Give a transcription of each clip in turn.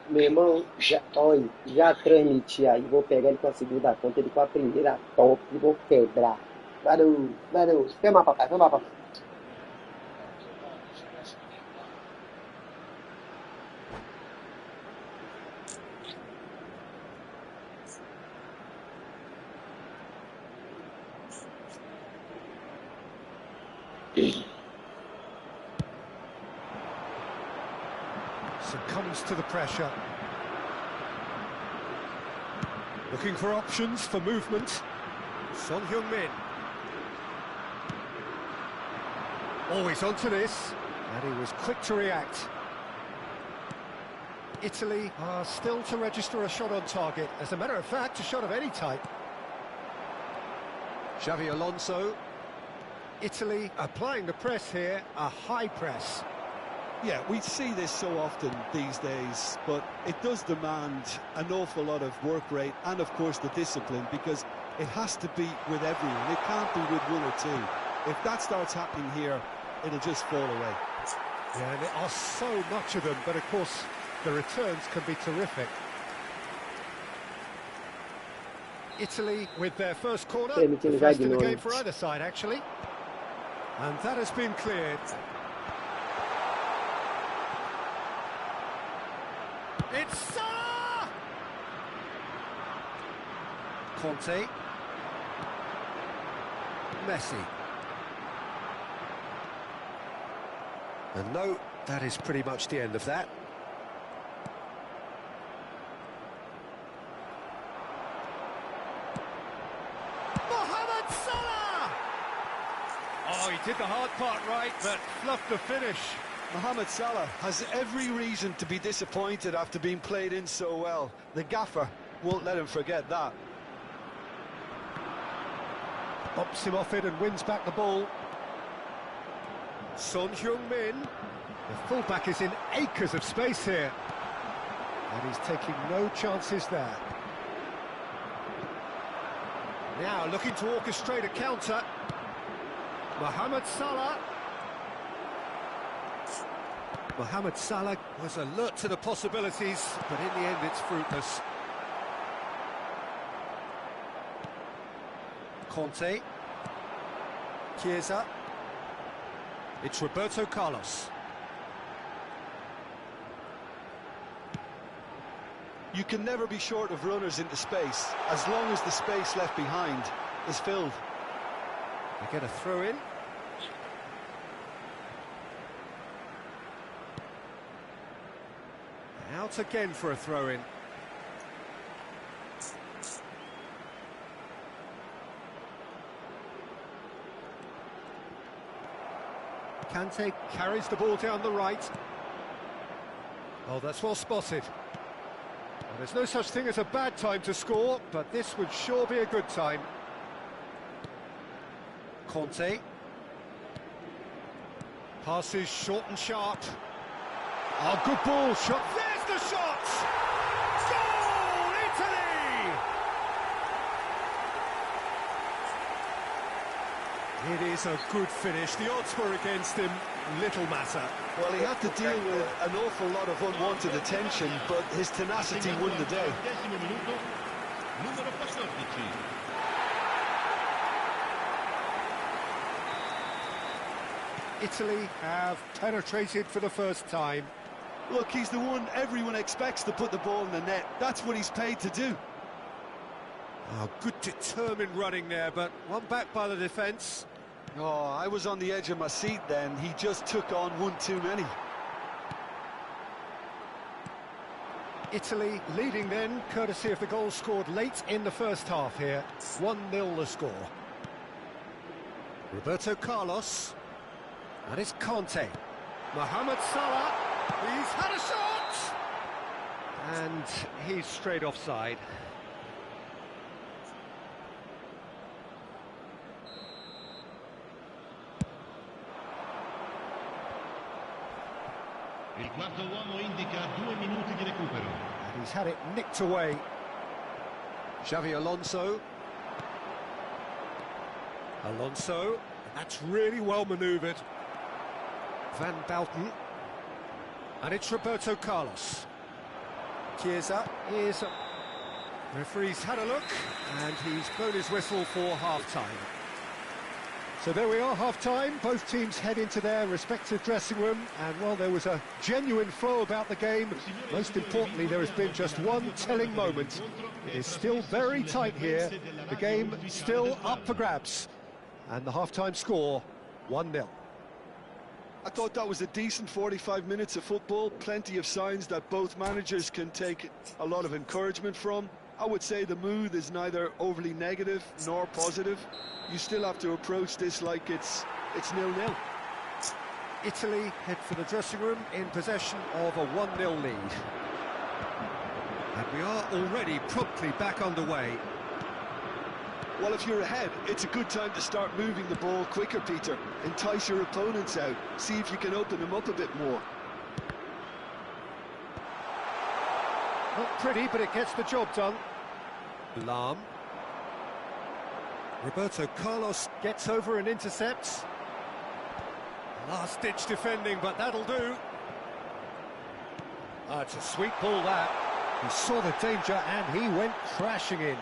Meu irmão, olha, já transmiti aí, vou pegar ele com a segunda conta, ele com a primeira top e vou quebrar. Valeu, valeu. Filma, papai, filma, papai. Succumbs to the pressure. Looking for options for movement. Son Heung-min. Always onto this, and he was quick to react. Italy are still to register a shot on target. As a matter of fact, a shot of any type. Xavi Alonso. Italy applying the press here, a high press. Yeah, we see this so often these days, but it does demand an awful lot of work rate and, of course, the discipline, because it has to be with everyone. It can't be with one or two. If that starts happening here, it'll just fall away. Yeah, and there are so much of them, but of course, the returns can be terrific. Italy with their first corner, the first in the game for either side, actually. And that has been cleared. It's Salah! Conte. Messi. And no, that is pretty much the end of that. Mohamed Salah! Oh, he did the hard part right, but fluffed the finish. Mohamed Salah has every reason to be disappointed after being played in so well. The gaffer won't let him forget that. Bumps him off it and wins back the ball. Son Heung-min. The fullback is in acres of space here. And he's taking no chances there. Now looking to orchestrate a counter. Mohamed Salah. Mohamed Salah was alert to the possibilities, but in the end it's fruitless. Conte. Chiesa. It's Roberto Carlos. You can never be short of runners into space, as long as the space left behind is filled. They get a throw in. Out again for a throw-in. Kante carries the ball down the right. Oh, that's well spotted. Well, there's no such thing as a bad time to score, but this would sure be a good time. Conte. Passes short and sharp. Oh, good ball, shot. There's the shot! Goal, Italy! It is a good finish. The odds were against him. Little matter. Well, he had to deal with an awful lot of unwanted attention, but his tenacity won the day. Italy have penetrated for the first time. Look, he's the one everyone expects to put the ball in the net. That's what he's paid to do. Oh, good determined running there, but one back by the defence. Oh, I was on the edge of my seat then. He just took on one too many. Italy leading then, courtesy of the goal scored late in the first half here. 1-0 the score. Roberto Carlos. That is Conte. Mohamed Salah. He's had a shot! And he's straight offside. Il quarto uomo indica 2 minuti di recupero. And he's had it nicked away. Xavi Alonso. Alonso. And that's really well manoeuvred. Van Bouten. And it's Roberto Carlos. Chiesa is... Referee's had a look, and he's blown his whistle for half-time. So there we are, half-time. Both teams head into their respective dressing room, and while there was a genuine flow about the game, most importantly, there has been just one telling moment. It is still very tight here. The game still up for grabs, and the half-time score, 1-0. I thought that was a decent 45 minutes of football, plenty of signs that both managers can take a lot of encouragement from. I would say the mood is neither overly negative nor positive. You still have to approach this like it's 0-0. Italy head for the dressing room in possession of a 1-0 lead. And we are already promptly back underway. Well, if you're ahead, it's a good time to start moving the ball quicker, Peter. Entice your opponents out. See if you can open them up a bit more. Not pretty, but it gets the job done. Lam. Roberto Carlos gets over and intercepts. Last-ditch defending, but that'll do. It's a sweet ball, that. He saw the danger and he went crashing in.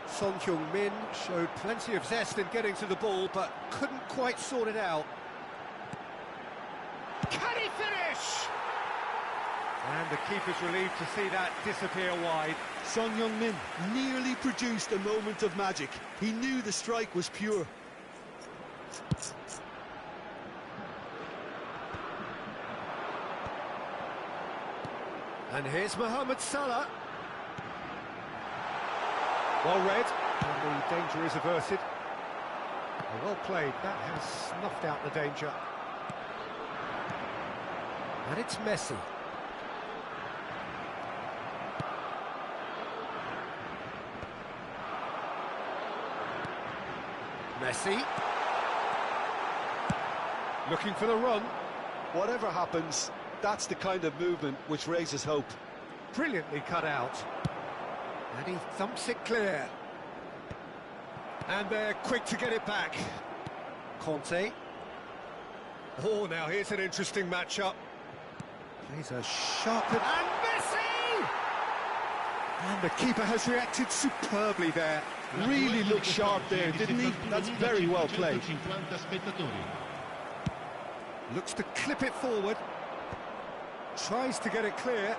Son Heung-min showed plenty of zest in getting to the ball, but couldn't quite sort it out. Can he finish? And the keeper's relieved to see that disappear wide. Son Heung-min nearly produced a moment of magic. He knew the strike was pure. And here's Mohamed Salah. Well read, and the danger is averted. Well played, that has snuffed out the danger. And it's Messi. Messi. Looking for the run. Whatever happens, that's the kind of movement which raises hope. Brilliantly cut out. And he thumps it clear. And they're quick to get it back. Conte. Oh, now here's an interesting matchup. Plays a sharp... And Messi! And the keeper has reacted superbly there. Really looked sharp there, didn't he? That's very well played. Looks to clip it forward. Tries to get it clear.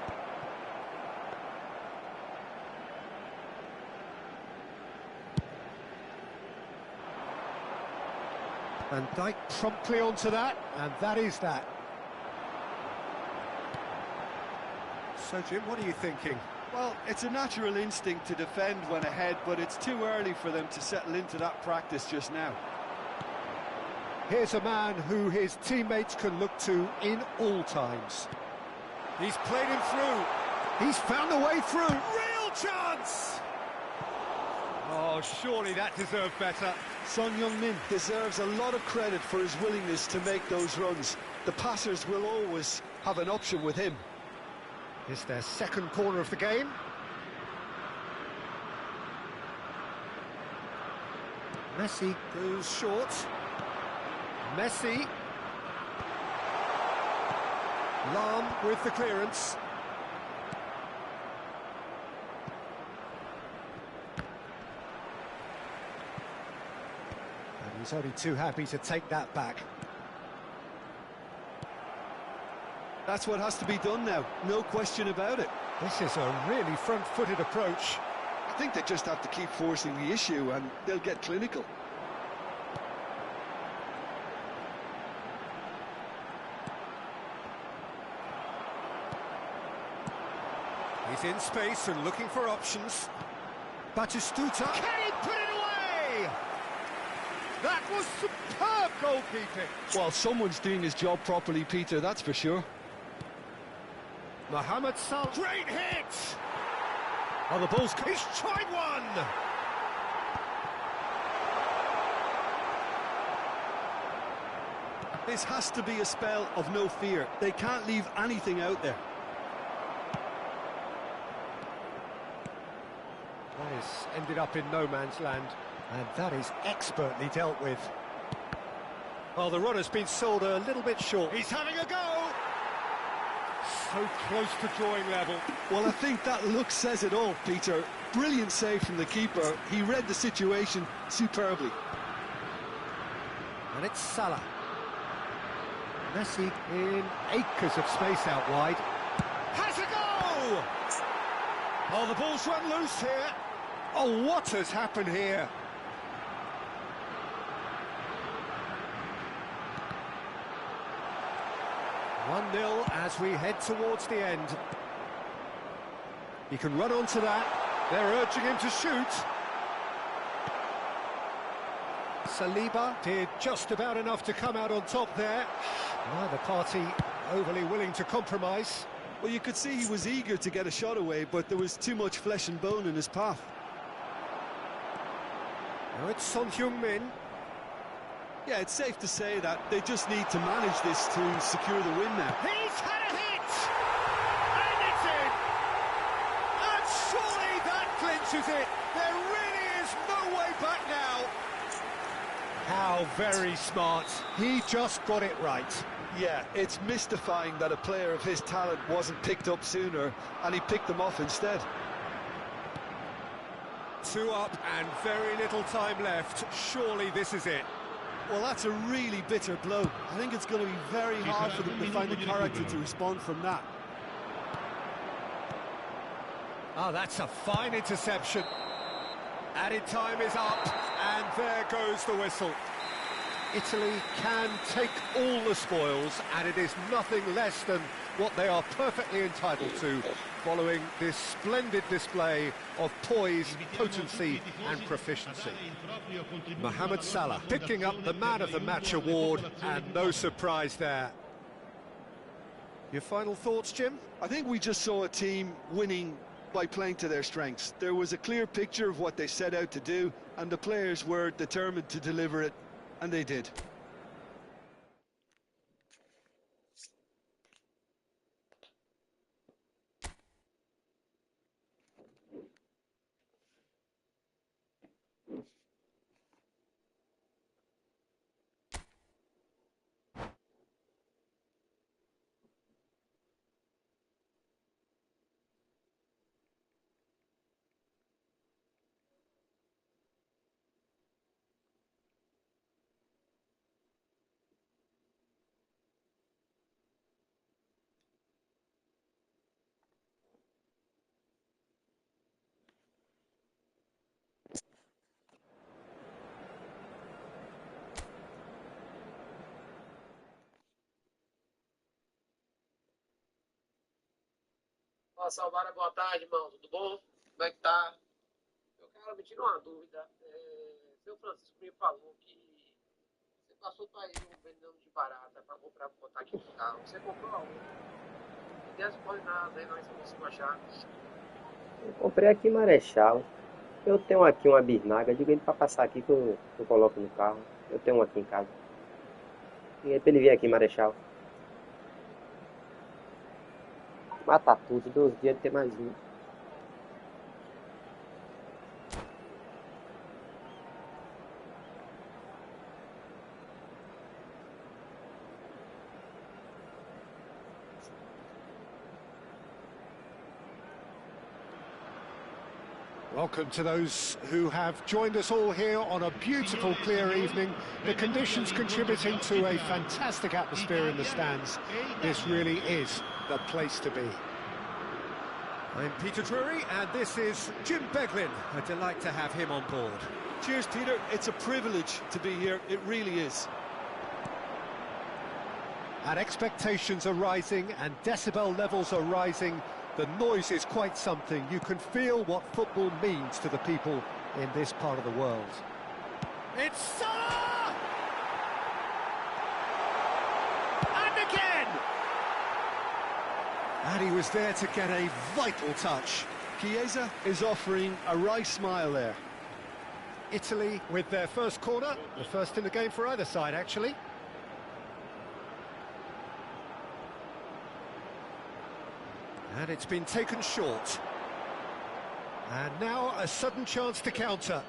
Van Dijk promptly onto that, and that is that. So, Jim, what are you thinking? Well, it's a natural instinct to defend when ahead, but it's too early for them to settle into that practice just now. Here's a man who his teammates can look to in all times. He's played him through. He's found a way through. Real chance! Oh, surely that deserved better. Son Heung-min deserves a lot of credit for his willingness to make those runs. The passers will always have an option with him. It's their second corner of the game. Messi goes short. Messi. Lam with the clearance. And he's only too happy to take that back. That's what has to be done now, no question about it. This is a really front-footed approach. I think they just have to keep forcing the issue and they'll get clinical. He's in space and looking for options. Batistuta. Can he put it away? That was superb goalkeeping. Well, someone's doing his job properly, Peter, that's for sure. Mohamed Salah. Great hit! Oh, the ball's... He's tried one! This has to be a spell of no fear. They can't leave anything out there. That has ended up in no man's land, and that is expertly dealt with. Well, the run has been sold a little bit short. He's having a go! So close to drawing level. Well, I think that look says it all, Peter. Brilliant save from the keeper. He read the situation superbly. And it's Salah. Messi in acres of space out wide. Has a go! Oh, the ball's run loose here. Oh, what has happened here? One 0 as we head towards the end. He can run onto that. They're urging him to shoot. Saliba did just about enough to come out on top there. Neither party overly willing to compromise. Well, you could see he was eager to get a shot away, but there was too much flesh and bone in his path. Now it's Son Heung-min. Yeah, it's safe to say that they just need to manage this to secure the win now. He's had a hit! And it's in! And surely that clinches it! There really is no way back now! How very smart. He just got it right. Yeah, it's mystifying that a player of his talent wasn't picked up sooner, and he picked them off instead. 2 up and very little time left. Surely this is it. Well, that's a really bitter blow. I think it's going to be very hard for them to find the character to respond from that. Oh, that's a fine interception. Added time is up, and there goes the whistle. Italy can take all the spoils, and it is nothing less than what they are perfectly entitled to, following this splendid display of poise, potency and proficiency. Mohamed Salah picking up the Man of the Match award, and no surprise there. Your final thoughts, Jim? I think we just saw a team winning by playing to their strengths. There was a clear picture of what they set out to do, and the players were determined to deliver it, and they did. Ó, Salvara, boa tarde, irmão. Tudo bom? Como é que tá? Eu quero me tirar uma dúvida. Seu Francisco me falou que você passou para ele um veneno de barata para comprar, botar aqui no carro. Você comprou aonde? Não tem as coordenadas aí, não, se eu consigo achar. Eu comprei aqui em Marechal. Eu tenho aqui uma bisnaga. Diga ele para passar aqui que eu coloco no carro. Eu tenho um aqui em casa. E aí para ele vir aqui em Marechal. Mata tudo, 2 dias de ter mais um. Welcome to those who have joined us all here on a beautiful, clear evening. The conditions contributing to a fantastic atmosphere in the stands. This really is the place to be. I'm Peter Drury, and this is Jim Beglin. A delight to have him on board. Cheers, Peter. It's a privilege to be here. It really is. And expectations are rising, and decibel levels are rising. The noise is quite something. You can feel what football means to the people in this part of the world. It's Salah! And again! And he was there to get a vital touch. Chiesa is offering a wry smile there. Italy with their first corner, the first in the game for either side, actually. And it's been taken short. And now a sudden chance to counter.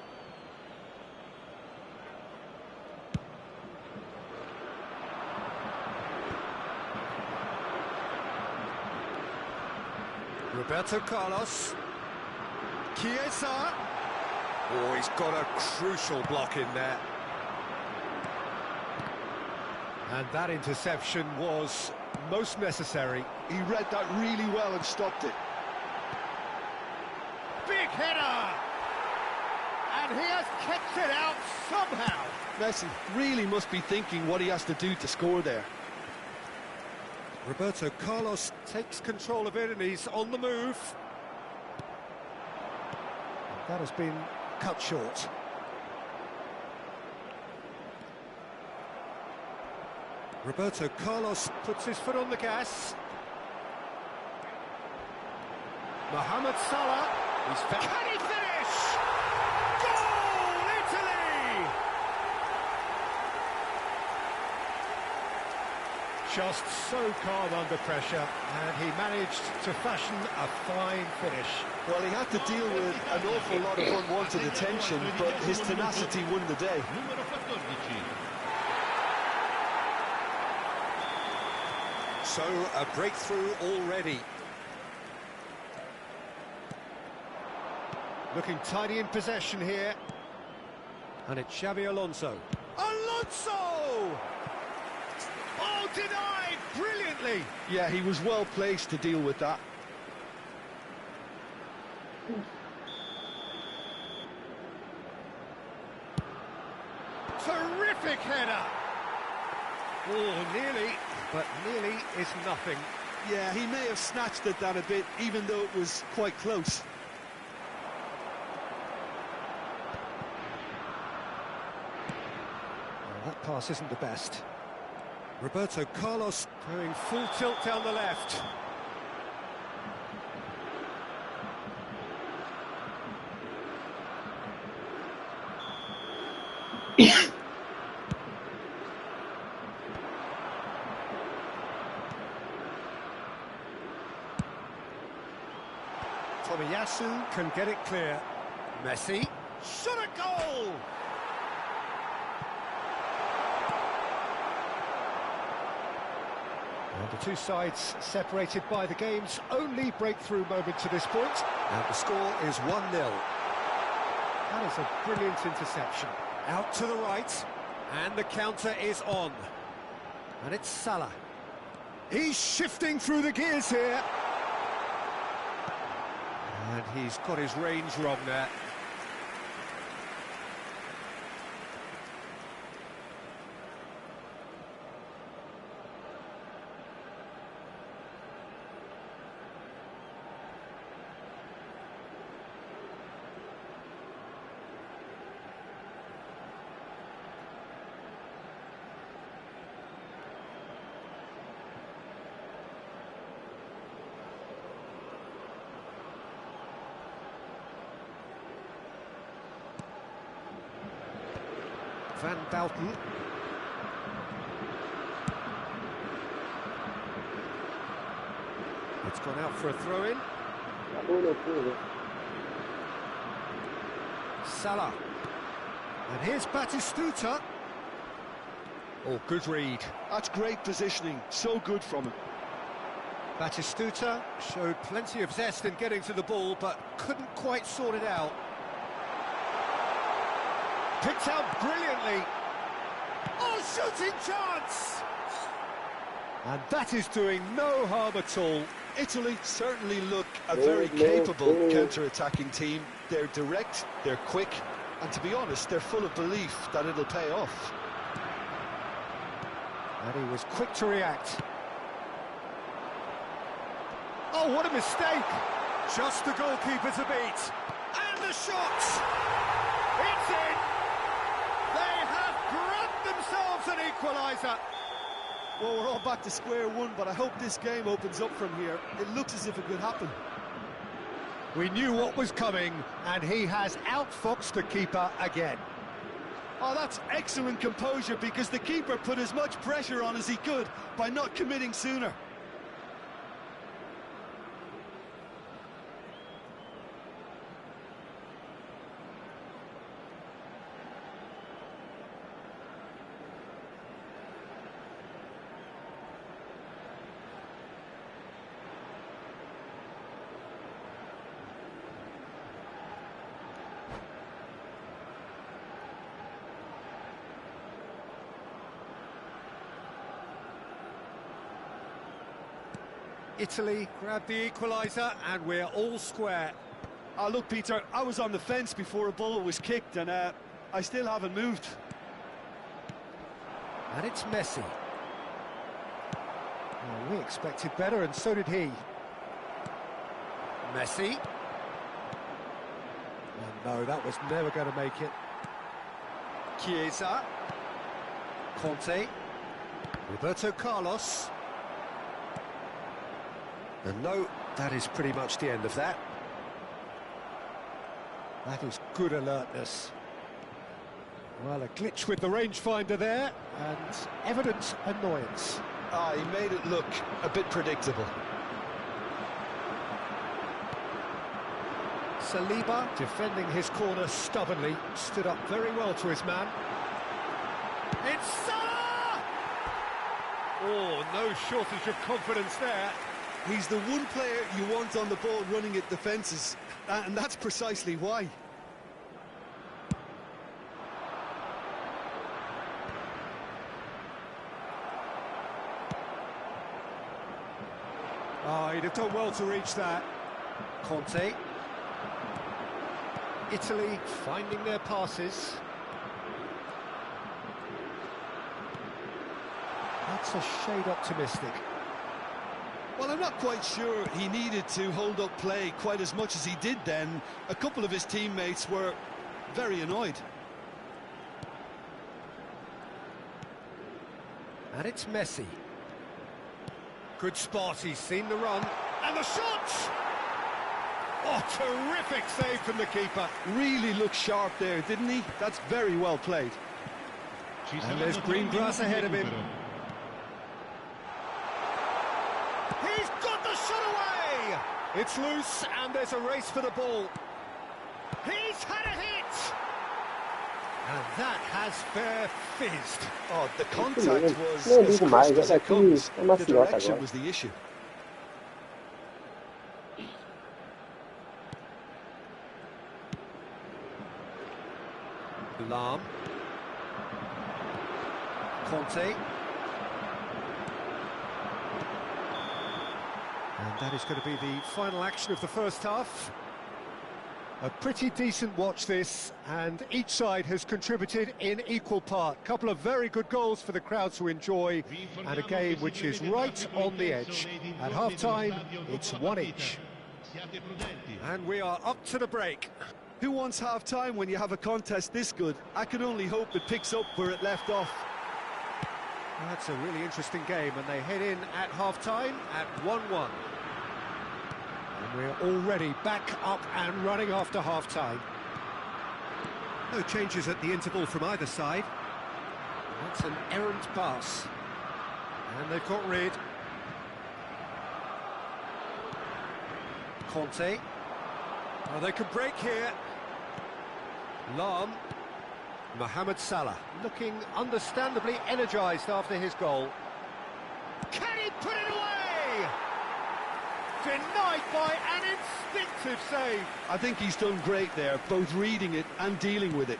Roberto Carlos. Chiesa. Oh, he's got a crucial block in there. And that interception was most necessary. He read that really well and stopped it. Big header! And he has kept it out somehow. Messi really must be thinking what he has to do to score there. Roberto Carlos takes control of it and he's on the move. That has been cut short. Roberto Carlos puts his foot on the gas. Mohamed Salah. Can he finish? Goal, Italy! Just so calm under pressure, and he managed to fashion a fine finish. Well, he had to deal with an awful lot of unwanted attention, but his tenacity won the day. Numero 14. So, a breakthrough already. Looking tidy in possession here. And it's Xabi Alonso. Alonso! Oh, denied brilliantly! Yeah, he was well placed to deal with that. Terrific header! Oh, nearly, but nearly is nothing. Yeah, he may have snatched at that a bit, even though it was quite close. Well, that pass isn't the best. Roberto Carlos going full tilt down the left. Tomiyasu can get it clear. Messi, shot a goal! And the two sides separated by the game's only breakthrough moment to this point. And the score is 1-0. That is a brilliant interception. Out to the right, and the counter is on. And it's Salah. He's shifting through the gears here. And he's got his range wrong there. Van Bouten. It's gone out for a throw-in. Salah. And here's Batistuta. Oh, good read. That's great positioning, so good from him. Batistuta showed plenty of zest in getting to the ball, but couldn't quite sort it out. Picked out brilliantly. Oh, shooting chance! And that is doing no harm at all. Italy certainly look a very capable counter-attacking team. They're direct, they're quick, and to be honest, they're full of belief that it'll pay off. And he was quick to react. Oh, what a mistake! Just the goalkeeper to beat. And the shot! It's in! They have grabbed themselves an equaliser. Well, we're all back to square one, but I hope this game opens up from here. It looks as if it could happen. We knew what was coming, and he has outfoxed the keeper again. Oh, that's excellent composure, because the keeper put as much pressure on as he could by not committing sooner. Italy grabbed the equaliser, and we're all square. Oh, look, Peter, I was on the fence before a ball was kicked, and I still haven't moved. And it's Messi. Well, we expected better, and so did he. Messi. And no, that was never going to make it. Chiesa. Conte. Roberto Carlos. And no, that is pretty much the end of that. That is good alertness. Well, a glitch with the rangefinder there, and evident annoyance. Ah, he made it look a bit predictable. Saliba, defending his corner stubbornly, stood up very well to his man. It's Salah! Oh, no shortage of confidence there. He's the one player you want on the ball running at defences, and that's precisely why. Oh, he'd have done well to reach that. Conte. Italy finding their passes. That's a shade optimistic. Well, I'm not quite sure he needed to hold up play quite as much as he did then. A couple of his teammates were very annoyed. And it's Messi. Good spot, he's seen the run. And the shot! Oh, terrific save from the keeper. Really looked sharp there, didn't he? That's very well played. And there's green grass ahead of him. He's got the shot away! It's loose, and there's a race for the ball. He's had a hit! And that has fair fizzed. Oh, the contact was as crisp as it comes. The direction was the issue. Lahm. Conte. And that is going to be the final action of the first half. A pretty decent watch this, and each side has contributed in equal part. Couple of very good goals for the crowd to enjoy, and a game which is right on the edge. At half-time, it's 1 each. And we are up to the break. Who wants half-time when you have a contest this good? I can only hope it picks up where it left off. That's a really interesting game, and they head in at half-time at 1-1. And we're already back up and running after half-time. No changes at the interval from either side. That's an errant pass. And they've got rid. Conte. Oh, they can break here. Lahm. Mohamed Salah, looking understandably energised after his goal. Can he put it away? Denied by an instinctive save. I think he's done great there, both reading it and dealing with it.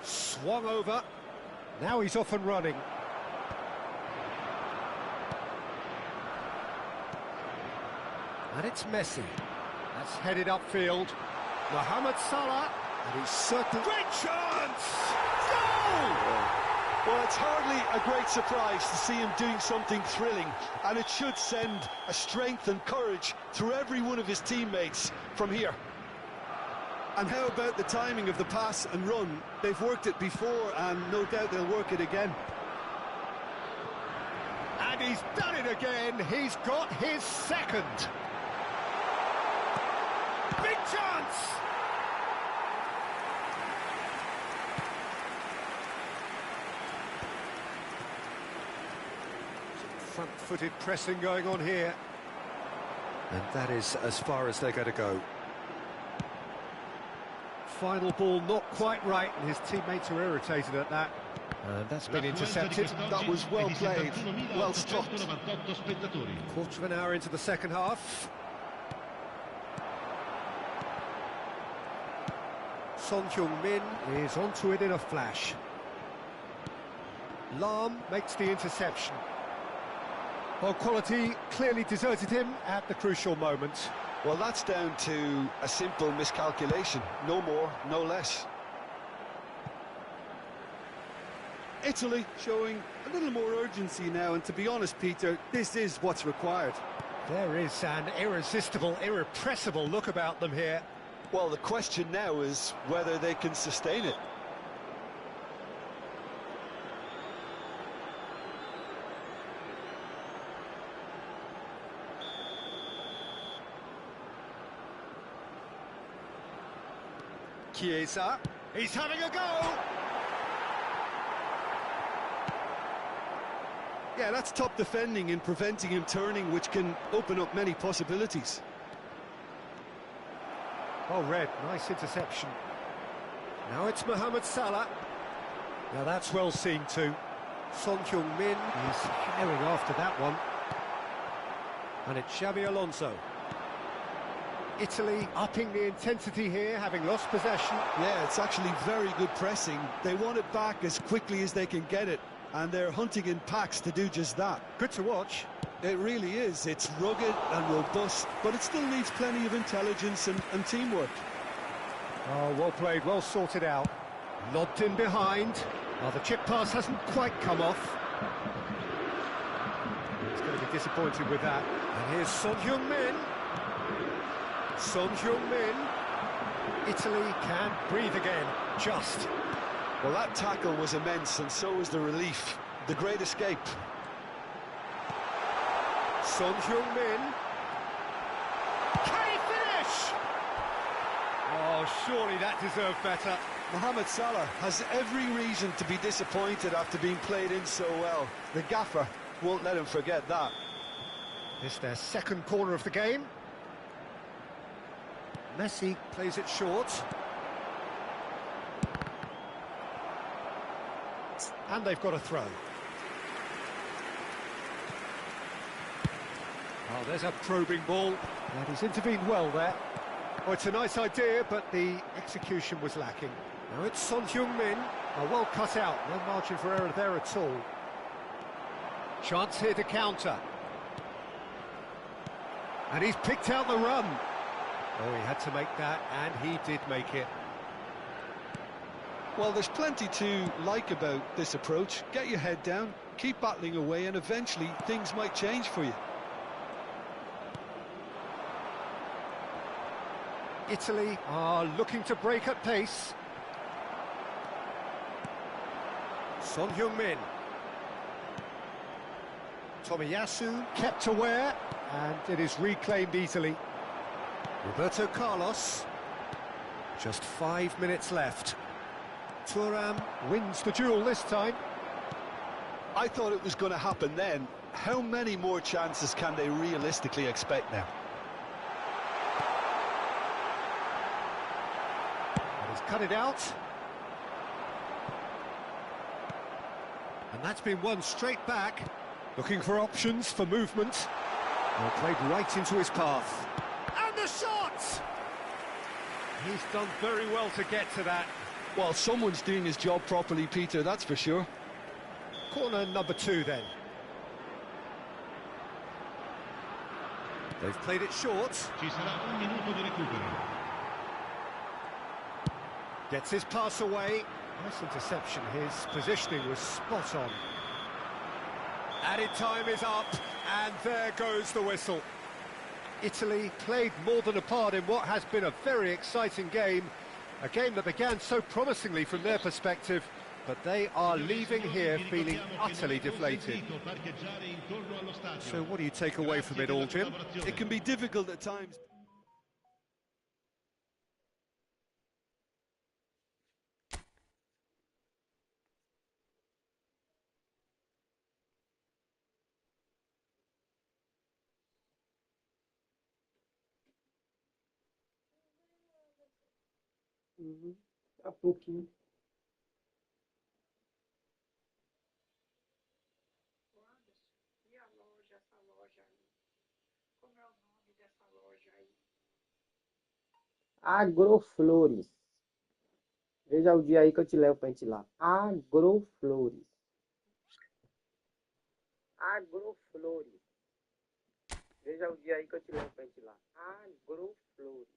Swung over. Now he's off and running. And it's Messi. That's headed upfield. Mohamed Salah. And he's certain. Great chance! Goal! Well, it's hardly a great surprise to see him doing something thrilling, and it should send a strength and courage through every one of his teammates from here. And how about the timing of the pass and run? They've worked it before, and no doubt they'll work it again. And he's done it again. He's got his second. Big chance! Front-footed pressing going on here. And that is as far as they're going to go. Final ball not quite right, and his teammates are irritated at that. And that's been intercepted. That was well played, well struck. Quarter of an hour into the second half. Son Heung-min is onto it in a flash. Lahm makes the interception. Well, quality clearly deserted him at the crucial moment. Well, that's down to a simple miscalculation. No more, no less. Italy showing a little more urgency now, and to be honest, Peter, this is what's required. There is an irresistible, irrepressible look about them here. Well, the question now is whether they can sustain it. Chiesa, he's having a go! Yeah, that's top defending and preventing him turning, which can open up many possibilities. Oh, Red, nice interception. Now it's Mohamed Salah. Now that's well seen too. Son Heung-min is herring after that one. And it's Xabi Alonso. Italy upping the intensity here, having lost possession. Yeah, it's actually very good pressing. They want it back as quickly as they can get it, and they're hunting in packs to do just that. Good to watch. It really is. It's rugged and robust, but it still needs plenty of intelligence and teamwork. Oh, well played, well sorted out. Lobbed in behind. Oh, the chip pass hasn't quite come off. He's going to be disappointed with that. And here's Son Heung-min. Son Heung-min. Italy can breathe again, just. Well, that tackle was immense, and so was the relief. The great escape. Son Heung-min. Can he finish? Oh, surely that deserved better. Mohamed Salah has every reason to be disappointed after being played in so well. The gaffer won't let him forget that. This their second corner of the game. Messi plays it short. And they've got a throw. Oh, there's a probing ball. And he's intervened well there. Oh, it's a nice idea, but the execution was lacking. Now it's Son Heung-min. Oh, well cut out. No margin for error there at all. Chance here to counter. And he's picked out the run. Oh, he had to make that, and he did make it. Well, there's plenty to like about this approach. Get your head down, keep battling away, and eventually things might change for you. Italy are looking to break at pace. Son Heung-min. Tomiyasu kept aware, and it is reclaimed easily. Roberto Carlos. Just 5 minutes left. Thuram wins the duel this time. I thought it was going to happen then. How many more chances can they realistically expect now? And he's cut it out. And that's been won straight back. Looking for options for movement. Well, played right into his path. And the shot! He's done very well to get to that. Well, someone's doing his job properly, Peter, that's for sure. Corner number 2 then. They've played it short. Ci sarà un minuto di recupero. Gets his pass away. Nice interception. His positioning was spot on. Added time is up, and there goes the whistle. Italy played more than a part in what has been a very exciting game. A game that began so promisingly from their perspective, but they are leaving here feeling utterly deflated. So what do you take away from it all, Jim? It can be difficult at times. A pouquinho. E a loja, essa loja aí? Como é o nome dessa loja aí? Agroflores. Veja o dia aí que eu te levo pra gente ir lá. Agroflores. Agroflores. Veja o dia aí que eu te levo pra gente lá. Agroflores.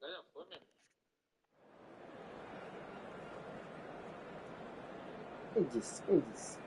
Já foi mesmo. Quem disse? Quem disse?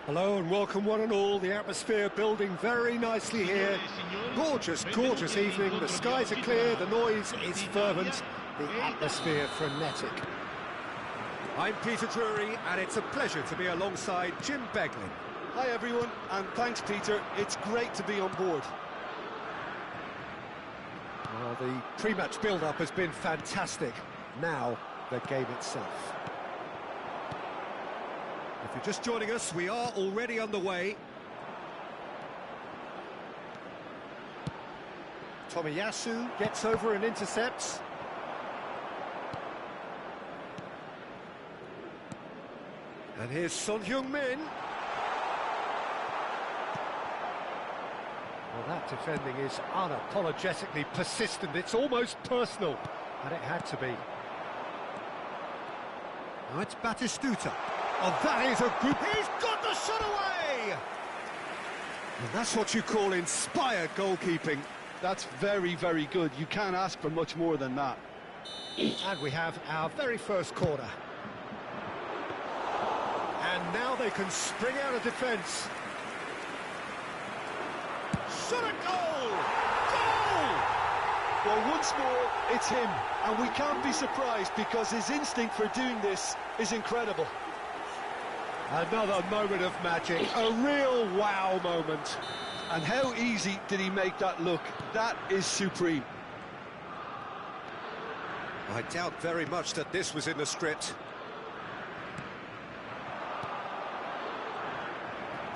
Hello and welcome one and all. The atmosphere building very nicely here. Gorgeous, gorgeous evening. The skies are clear, the noise is fervent, the atmosphere frenetic. I'm Peter Drury and it's a pleasure to be alongside Jim Beglin. Hi everyone, and thanks Peter, it's great to be on board. Well, the pre-match build-up has been fantastic. Now, the game itself. If you're just joining us, we are already underway. Tomiyasu gets over and intercepts. And here's Son Heung-min. Well, that defending is unapologetically persistent. It's almost personal, and it had to be. Now it's Batistuta. Oh, that is a good... He's got the shot away! And that's what you call inspired goalkeeping. That's very, very good. You can't ask for much more than that. And we have our very first corner. And now they can spring out of defence. Shot a goal! Goal! Well, once more, it's him. And we can't be surprised because his instinct for doing this is incredible. Another moment of magic, a real wow moment. And how easy did he make that look? That is supreme. I doubt very much that this was in the script.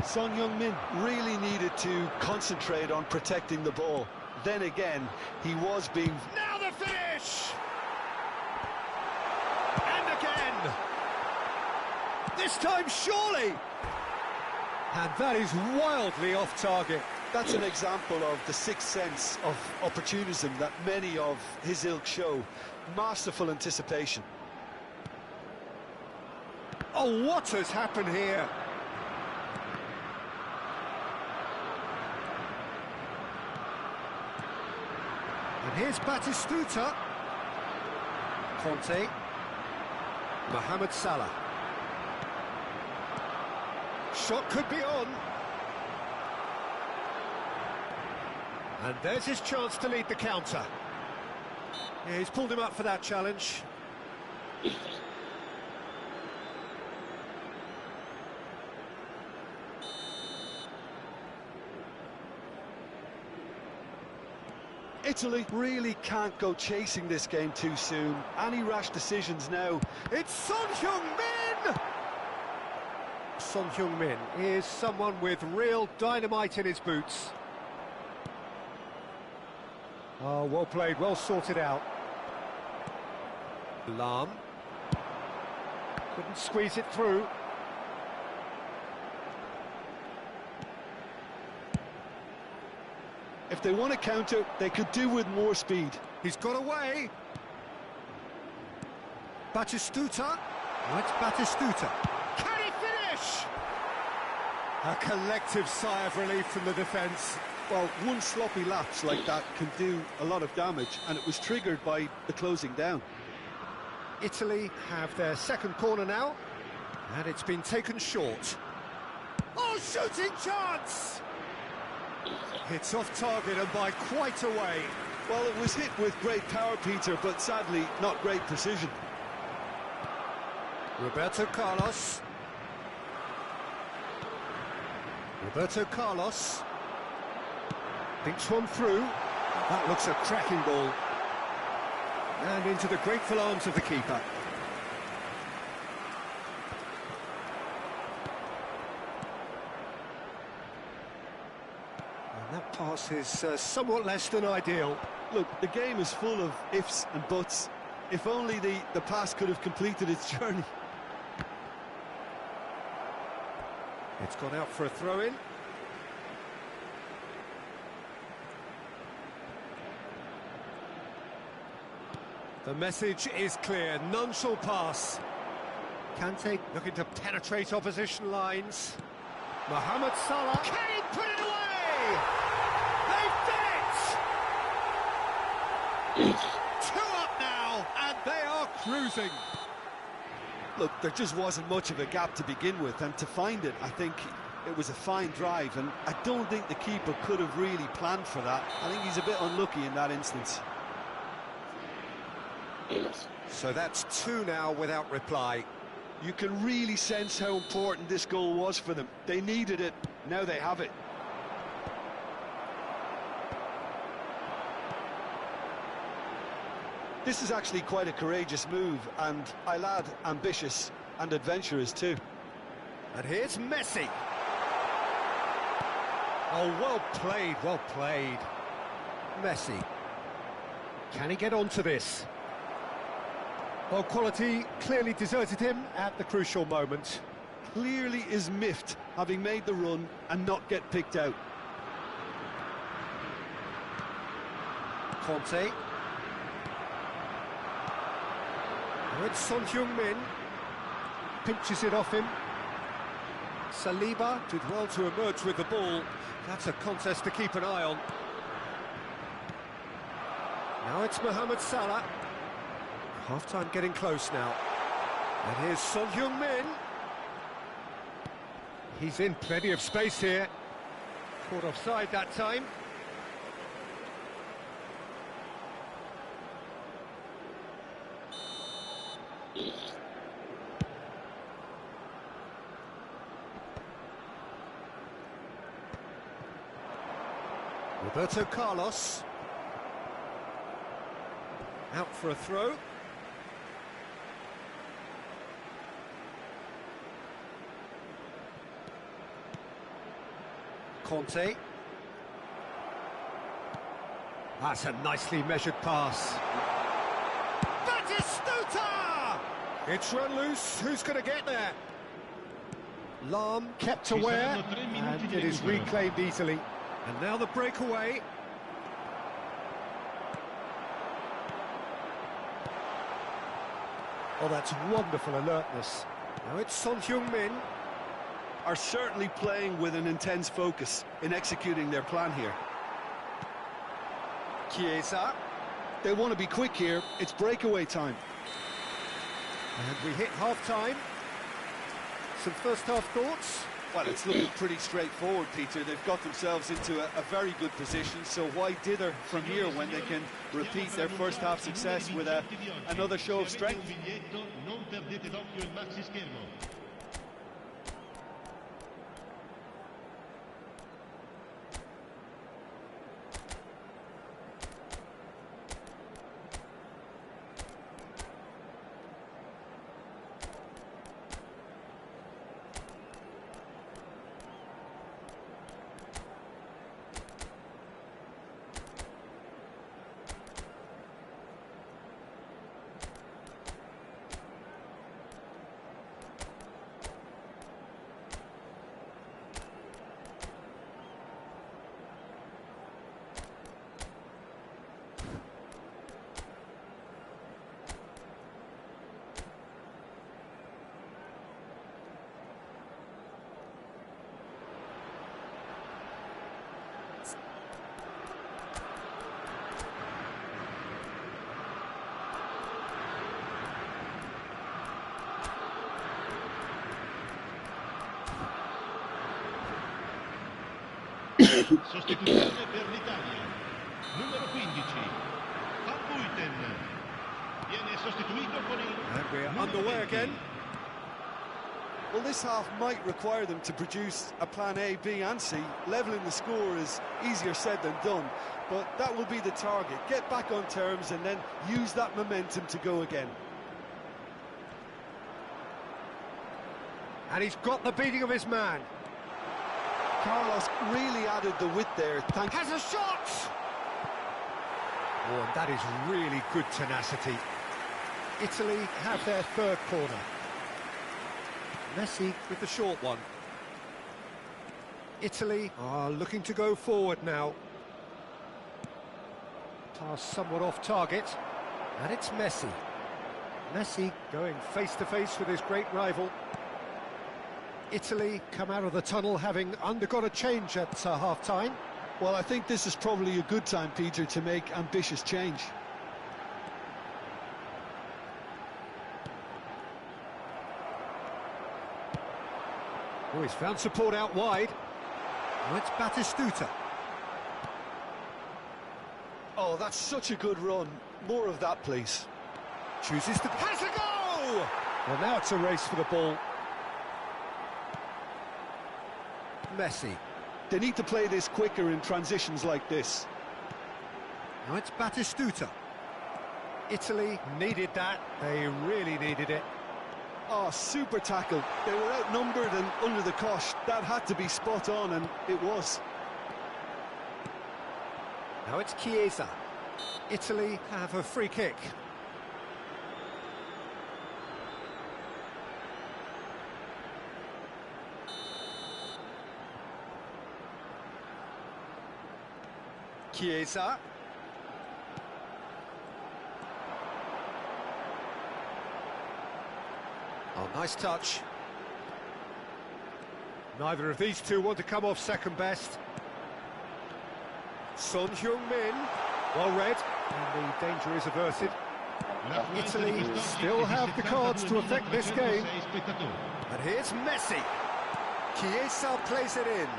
Son Heung-min really needed to concentrate on protecting the ball. Then again, he was being... Now the finish! And again! This time, surely! And that is wildly off target. That's an example of the sixth sense of opportunism that many of his ilk show. Masterful anticipation. Oh, what has happened here? And here's Batistuta. Conte. Mohamed Salah. Shot could be on. And there's his chance to lead the counter. Yeah, he's pulled him up for that challenge. Italy really can't go chasing this game too soon. Any rash decisions now. It's Son Heung-min! Son Heung-min is someone with real dynamite in his boots. Oh, well played, well sorted out. Lahm. Couldn't squeeze it through. If they want to counter, they could do with more speed. He's got away. Batistuta. Right, Batistuta. Can he finish? A collective sigh of relief from the defence. Well, one sloppy lapse like that can do a lot of damage, and it was triggered by the closing down. Italy have their second corner now, and it's been taken short. Oh, shooting chance! It's off target and by quite a way. Well, it was hit with great power, Peter, but sadly not great precision. Roberto Carlos. Roberto Carlos. Thinks one through. That looks a cracking ball. And into the grateful arms of the keeper. And that pass is somewhat less than ideal. Look, the game is full of ifs and buts. If only the pass could have completed its journey. It's gone out for a throw-in. The message is clear, none shall pass. Kante looking to penetrate opposition lines. Mohamed Salah, can he put it away? They've done it! 2 up now, and they are cruising. Look, there just wasn't much of a gap to begin with, and to find it, I think it was a fine drive, and I don't think the keeper could have really planned for that. I think he's a bit unlucky in that instance. So that's 2 now without reply. You can really sense how important this goal was for them. They needed it, now they have it. This is actually quite a courageous move, and I'll add ambitious and adventurous too. And here's Messi. Oh, well played, well played. Messi. Can he get onto this? Well, quality clearly deserted him at the crucial moment. Clearly is miffed, having made the run and not get picked out. Conte. Now it's Son Heung-min. Pinches it off him. Saliba did well to emerge with the ball. That's a contest to keep an eye on. Now it's Mohamed Salah. Half-time getting close now. And here's Son Heung-min. He's in plenty of space here. Caught offside that time. Roberto Carlos. Out for a throw. Conte. That's a nicely measured pass. Batistuta! It's run loose. Who's going to get there? Lahm kept aware, and it is reclaimed easily. And now the breakaway. Oh, that's wonderful alertness. Now it's Son Heung-min. Are certainly playing with an intense focus in executing their plan here. Chiesa. They want to be quick here. It's breakaway time. And we hit half-time. Some first-half thoughts? Well, it's looking pretty straightforward, Peter. They've got themselves into a very good position, so why dither from here when they can repeat their first-half success with another show of strength? Sostituzione per l'Italia. Numero 15, Van Buiten. Viene sostituito con il And we're numero underway 20. again. Well, this half might require them to produce a plan A, B and C. Levelling the score is easier said than done, but that will be the target. Get back on terms and then use that momentum to go again. And he's got the beating of his man. Carlos really added the width there. Has a shot! Oh, and that is really good tenacity. Italy have their third corner. Messi with the short one. Italy are looking to go forward now. Pass somewhat off target. And it's Messi. Messi going face to face with his great rival. Italy come out of the tunnel having undergone a change at half-time. Well, I think this is probably a good time, Peter, to make ambitious change. Oh, he's found support out wide. Oh, it's Batistuta. Oh, that's such a good run. More of that, please. Chooses to... Has a go! Well, now it's a race for the ball. Messi. They need to play this quicker in transitions like this. Now it's Batistuta. Italy needed that. They really needed it. Oh, super tackle. They were outnumbered and under the cosh. That had to be spot on, and it was. Now it's Chiesa. Italy have a free kick. Chiesa. Oh, nice touch. Neither of these two want to come off second best. Son Heung-min, well read, and the danger is averted. Italy still have the cards to affect this game. And here's Messi. Chiesa plays it in.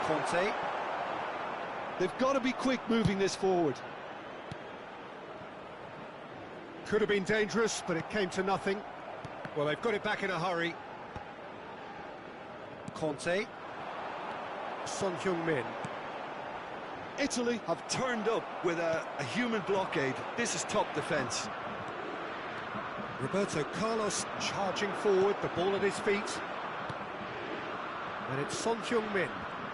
Conte. They've got to be quick moving this forward. Could have been dangerous, but it came to nothing. Well, they've got it back in a hurry. Conte. Son Heung-min. Italy have turned up with a human blockade. This is top defence. Roberto Carlos charging forward, the ball at his feet. And it's Son Heung-min.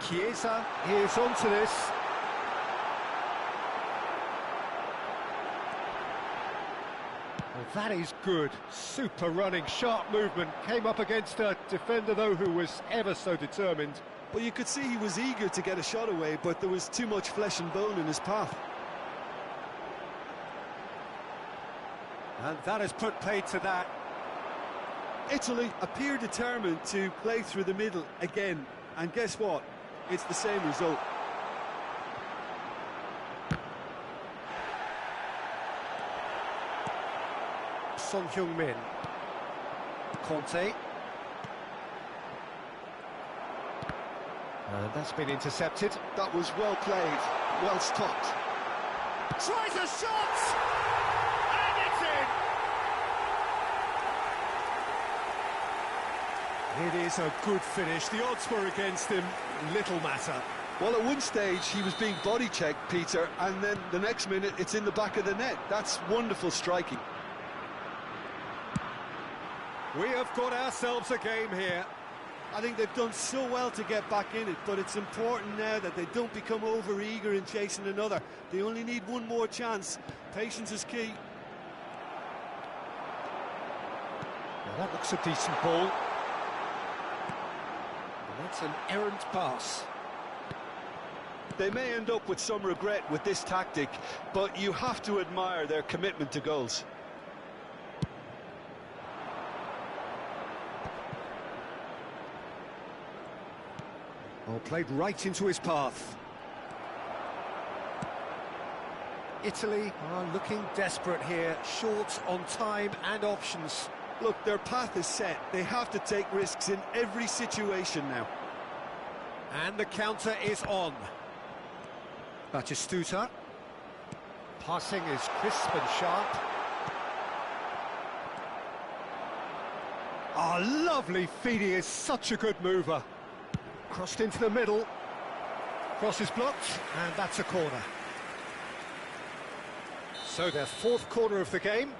Chiesa is onto this. Well, that is good. Super running, sharp movement. Came up against a defender, though, who was ever so determined. Well, you could see he was eager to get a shot away, but there was too much flesh and bone in his path. And that has put paid to that. Italy appear determined to play through the middle again. And guess what? It's the same result. Son Heung-min. Conte. And that's been intercepted. That was well played, well stopped. Tries a shot! And it's in! It is a good finish. The odds were against him. Little matter. Well, at one stage, he was being body-checked, Peter, and then the next minute, it's in the back of the net. That's wonderful striking. We have got ourselves a game here. I think they've done so well to get back in it, but it's important now that they don't become over-eager in chasing another. They only need one more chance. Patience is key. Now that looks a decent ball. And that's an errant pass. They may end up with some regret with this tactic, but you have to admire their commitment to goals. Oh, played right into his path. Italy are looking desperate here, short on time and options. Look, their path is set. They have to take risks in every situation now. And the counter is on. Batistuta. Passing is crisp and sharp. Oh, lovely feed. He is such a good mover. Crossed into the middle. Cross is blocked, and that's a corner. So their fourth corner of the game.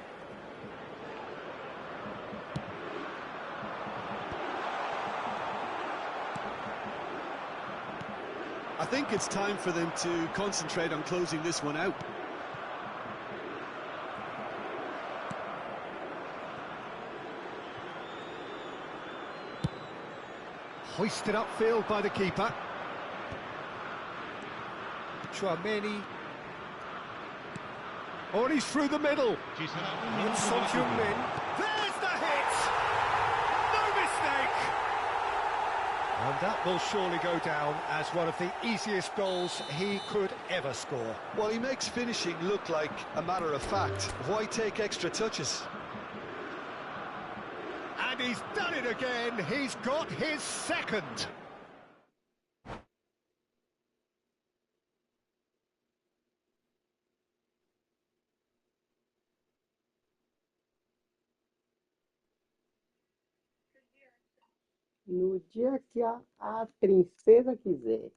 I think it's time for them to concentrate on closing this one out. Hoisted upfield by the keeper. Chouameni. Oh, and he's through the middle. Ci sarà un And minuto Son di Heung-min. There's the hit! No mistake! And that will surely go down as one of the easiest goals he could ever score. Well, he makes finishing look like a matter of fact. Why take extra touches? And he's done it again. He's got his second. No dia que a princesa quiser.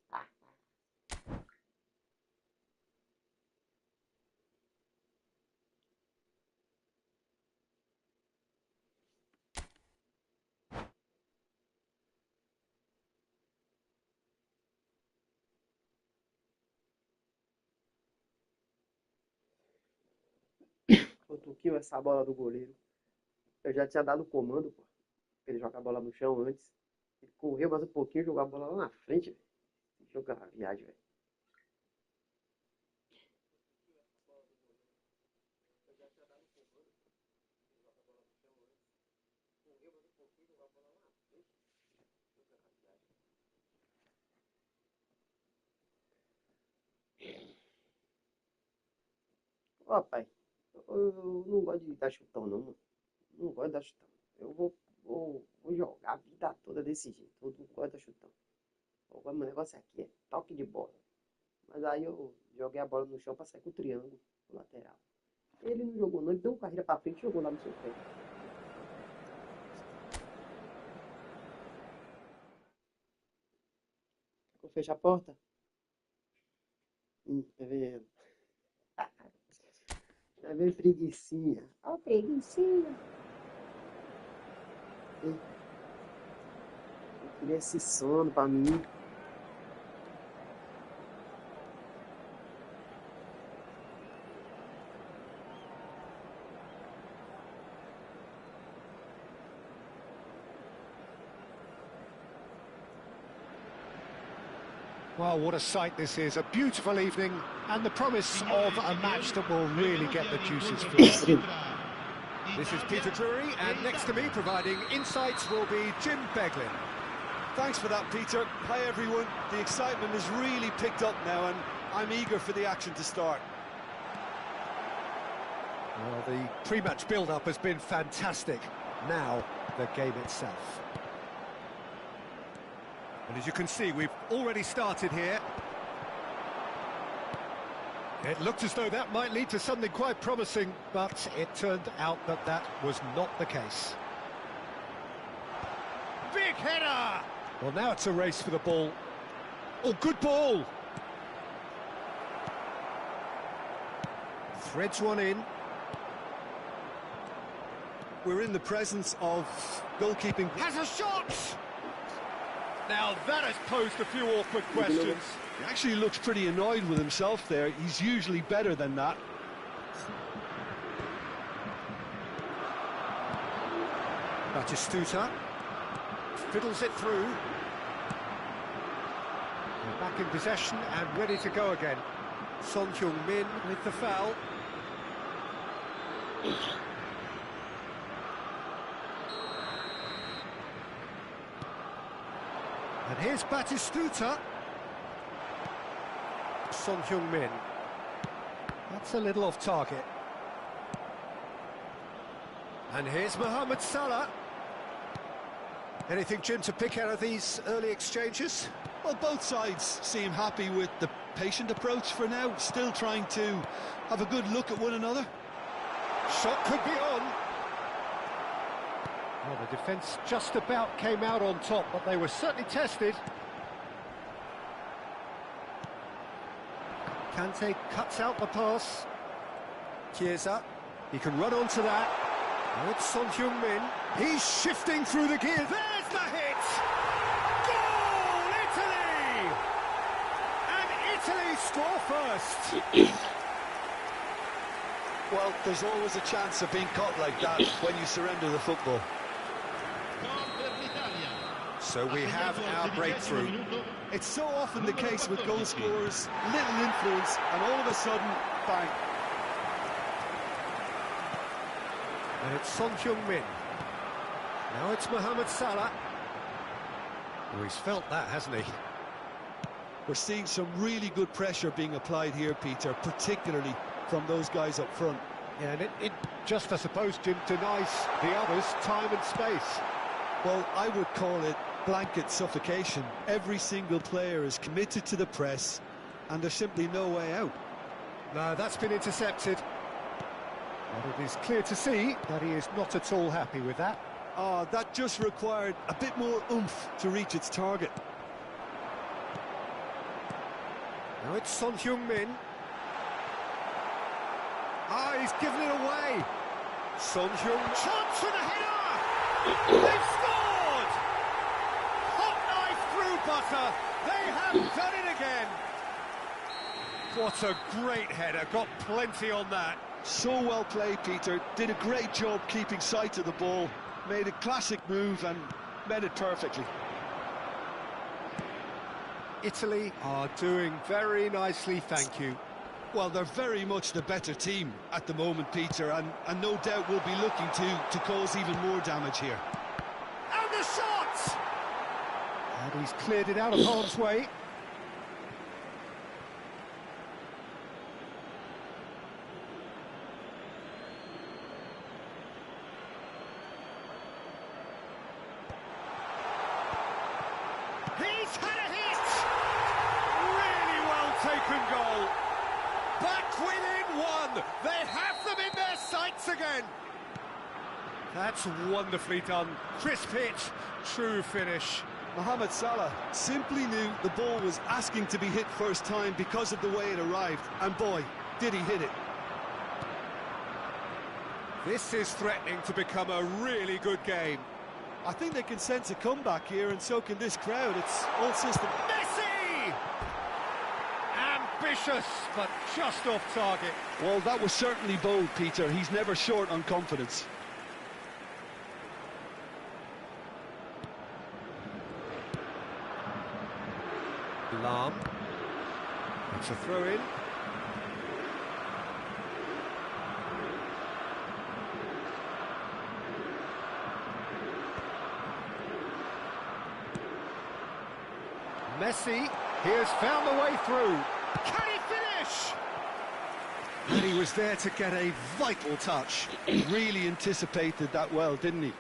O Tuquinho, essa bola do goleiro. Eu já tinha dado o comando, pô, pra ele jogar a bola no chão antes. Ele correu mais um pouquinho e jogou a bola lá na frente, velho. Jogar a viagem, velho. Ó, pai, eu não gosto de dar chutão, não, mano. Não gosto de dar chutão. Eu vou jogar a vida toda desse jeito. Eu não gosto de dar chutão. O meu negócio aqui é toque de bola. Mas aí eu joguei a bola no chão pra sair com o triângulo no lateral. Ele não jogou, não. Ele deu uma carreira pra frente e jogou lá no seu pé. Vou fechar a porta? Tá vendo? Tá vendo, preguicinha? Ó, preguicinha. Eu queria esse sono pra mim. Well, what a sight this is. A beautiful evening and the promise of a match that will really get the juices flowing. This is Peter Drury, and next to me providing insights will be Jim Beglin. Thanks for that, Peter. Hi, everyone. The excitement has really picked up now, and I'm eager for the action to start. Well, the pre-match build-up has been fantastic. Now, the game itself. And as you can see, we've already started here. It looked as though that might lead to something quite promising, but it turned out that that was not the case. Big header! Well, now it's a race for the ball. Oh, good ball! Threads one in. We're in the presence of goalkeeping. Has a shot! Now that has posed a few awkward questions. He actually looks pretty annoyed with himself there. He's usually better than that. Batistuta fiddles it through. They're back in possession and ready to go again. Son Heung-min with the foul. And here's Batistuta. Son Heung-min. That's a little off target. And here's Mohamed Salah. Anything, Jim, to pick out of these early exchanges? Well, both sides seem happy with the patient approach for now, still trying to have a good look at one another. Shot could be on. Well, the defence just about came out on top, but they were certainly tested. Kante cuts out the pass. Chiesa, he can run onto that. Now it's Son Heung-min. He's shifting through the gears. There's the hit! Goal, Italy! And Italy score first. Well, there's always a chance of being caught like that when you surrender the football. So we have our breakthrough. It's so often the case with goal scorers, little influence, and all of a sudden, bang. And it's Son Heung-min. Now it's Mohamed Salah. Oh, he's felt that, hasn't he? We're seeing some really good pressure being applied here, Peter, particularly from those guys up front. Yeah, and it just, I suppose, Jim, denies the others time and space. Well, I would call it blanket suffocation. Every single player is committed to the press, and there's simply no way out. No, that's been intercepted. But it is clear to see that he is not at all happy with that. Ah, that just required a bit more oomph to reach its target. Now it's Son Heung-min. Ah, he's given it away. Son Heung-min. Chance for the header! They've scored! Hot knife through butter. They have done it again. What a great header. Got plenty on that. So well played, Peter. Did a great job keeping sight of the ball. Made a classic move and met it perfectly. Italy are doing very nicely, thank you. Well, they're very much the better team at the moment, Peter, and no doubt will be looking to cause even more damage here. And the shot! And he's cleared it out of harm's way. He's had a hit! Really well taken goal. Back within one. They have them in their sights again. That's wonderfully done. Crisp hit, true finish. Mohamed Salah simply knew the ball was asking to be hit first time because of the way it arrived. And boy, did he hit it. This is threatening to become a really good game. I think they can sense a comeback here, and so can this crowd. It's all system. Messi! Ambitious, but just off target. Well, that was certainly bold, Peter. He's never short on confidence. Lam. It's a throw-in. Messi, he has found the way through. Can he finish? And he was there to get a vital touch. He really anticipated that well, didn't he?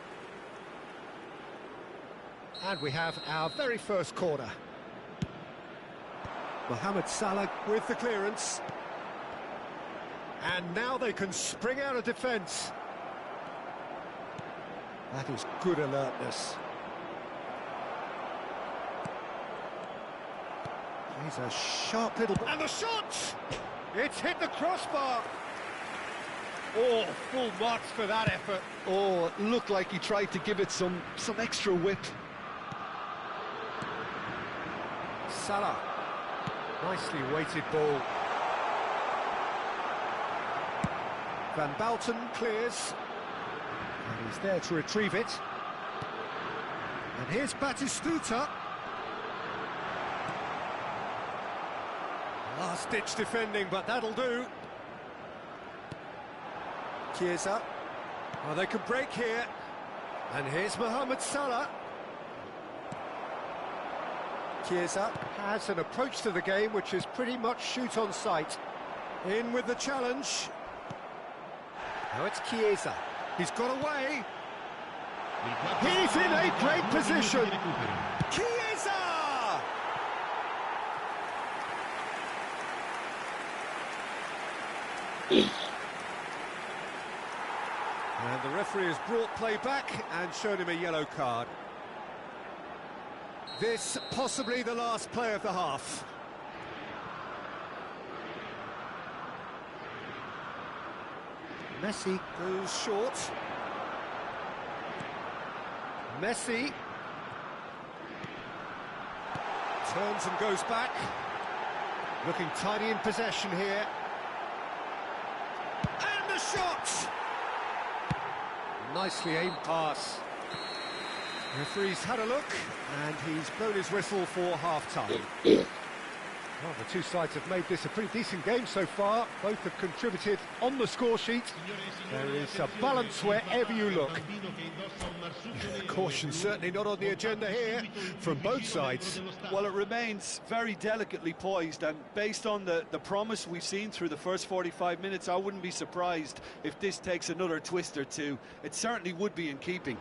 And we have our very first corner. Mohamed Salah with the clearance. And now they can spring out of defence. That is good alertness. He's a sharp little... And the shot! It's hit the crossbar. Oh, full marks for that effort. Oh, it looked like he tried to give it some extra whip. Salah. Nicely weighted ball. Van Balten clears. And he's there to retrieve it. And here's Batistuta. Last-ditch defending, but that'll do. Chiesa. Oh, they could break here. And here's Mohamed Salah. Chiesa has an approach to the game which is pretty much shoot on sight. In with the challenge. Now it's Chiesa. He's got away. He's in a great position. Chiesa! And the referee has brought play back and shown him a yellow card. This possibly the last play of the half. Messi goes short. Messi turns and goes back. Looking tidy in possession here. And the shot! Nicely aimed pass. Referee's had a look, and he's blown his whistle for half-time. Well, the two sides have made this a pretty decent game so far. Both have contributed on the score sheet. There is a balance wherever you look. Caution certainly not on the agenda here from both sides. Well, it remains very delicately poised, and based on the promise we've seen through the first 45 minutes, I wouldn't be surprised if this takes another twist or two. It certainly would be in keeping.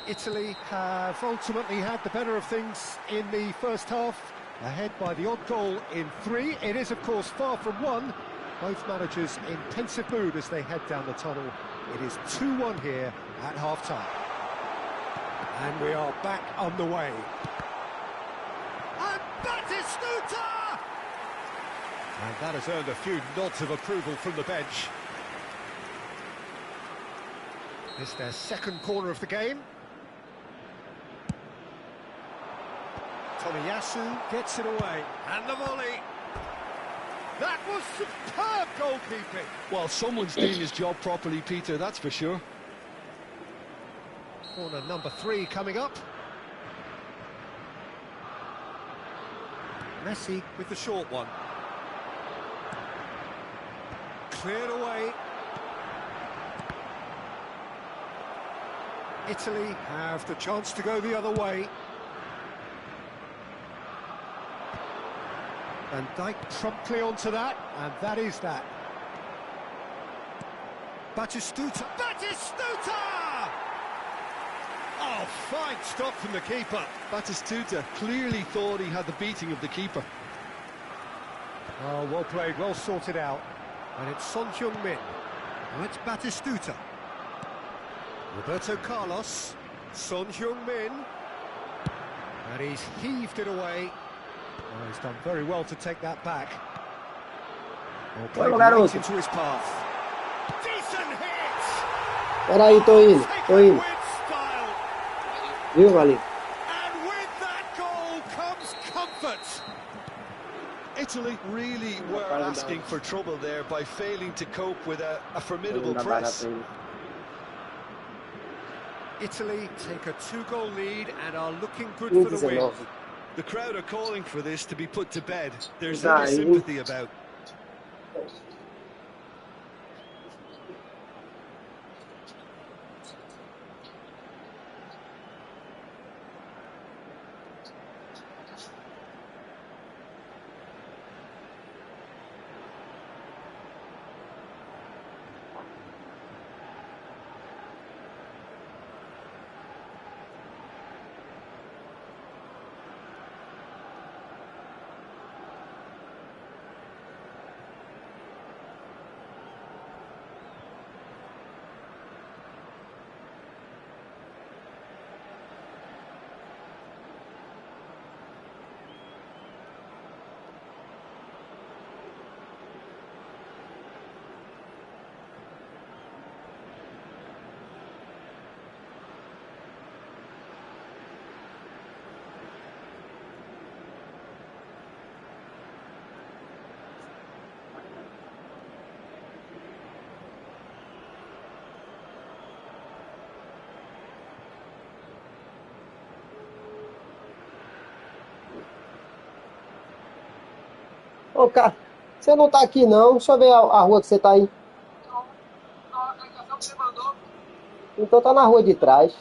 Italy have ultimately had the better of things in the first half, ahead by the odd goal in 3. It is, of course, far from 1. Both managers in pensive mood as they head down the tunnel. It is 2-1 here at half-time. And we are back on the way. And Batistuta! And that has earned a few nods of approval from the bench. It's their second corner of the game. Tomiyasu gets it away, and the volley. That was superb goalkeeping. Well, someone's doing his job properly, Peter, that's for sure. Corner number 3 coming up. Messi with the short one. Cleared away. Italy have the chance to go the other way. Van Dijk promptly onto that, and that is that. Batistuta! Batistuta! Oh, fine stop from the keeper. Batistuta clearly thought he had the beating of the keeper. Oh, well played, well sorted out. And it's Son Heung-min. Now it's Batistuta. Roberto Carlos. Son Heung-min. And he's heaved it away. Oh, he's done very well to take that back. Well played right into his path. Decent hit! Peraí, tô indo. With style. Viu, Valinho? And with that goal comes comfort. Italy really were asking for trouble there by failing to cope with a formidable press. Italy take a 2-goal lead and are looking good for the win. The crowd are calling for this to be put to bed. There's little sympathy about. Ô, cara, você não tá aqui não. Deixa eu ver a rua que você tá aí. A ligação que você mandou. Então tá na rua de trás.